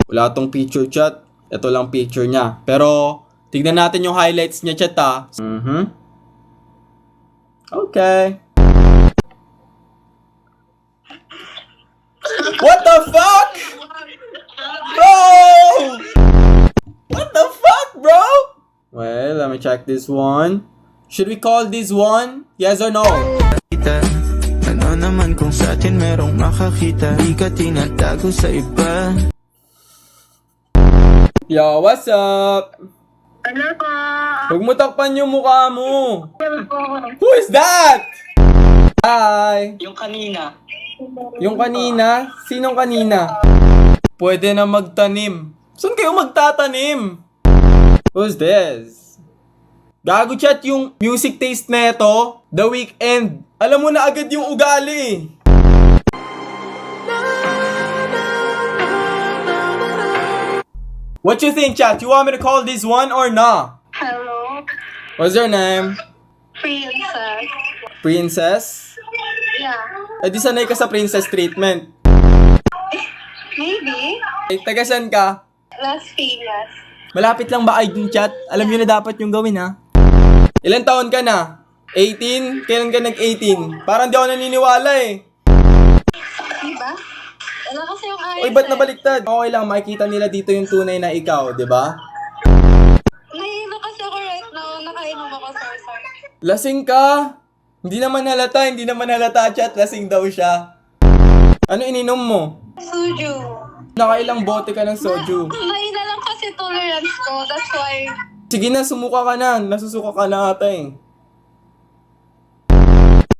Wala tong picture chat. Ito lang picture niya. Pero, tignan natin yung highlights niya chat ha. Okay. What the fuck? Bro! What the fuck, bro? Well, let me check this one. Should we call this one? Yes or no? Ano naman kung sa atin merong makakita, di ka tinatago sa iba. Yo, what's up? Hello po. Huwag mo takpan yung mukha mo. Who is that? Hi. Yung kanina. Yung kanina? Sinong kanina? Pwede na magtanim. Saan kayo magtatanim? Who's this? Gago chat yung music taste neto. The Weeknd. Alam mo na agad yung ugali. What you think, chat? You want me to call this one or not? Hello. What's your name? Princess. Princess? Yeah. Eh di sanay ka sa princess treatment. Maybe. Eh, taga saan ka? Las Piñas. Malapit lang ba ID chat? Alam nyo na dapat yung gawin ha? Ilan taon ka na? 18? Kailan ka nag-18? Parang di ako naniniwala eh. Diba? Wala kasi yung ayos. Uy, ba't nabaliktad? Okay lang, makikita nila dito yung tunay na ikaw, di ba? Nahihilo kasi ako right now. Nakainom ako, sorry. Lasing ka! Hindi naman halata chat, lasing daw siya. Ano ininom mo? Suju. Nakailang bote ka ng soju. Mahina lang kasi tolerance ko. That's why. Sige na, sumuka ka na. Nasusuka ka na ata eh.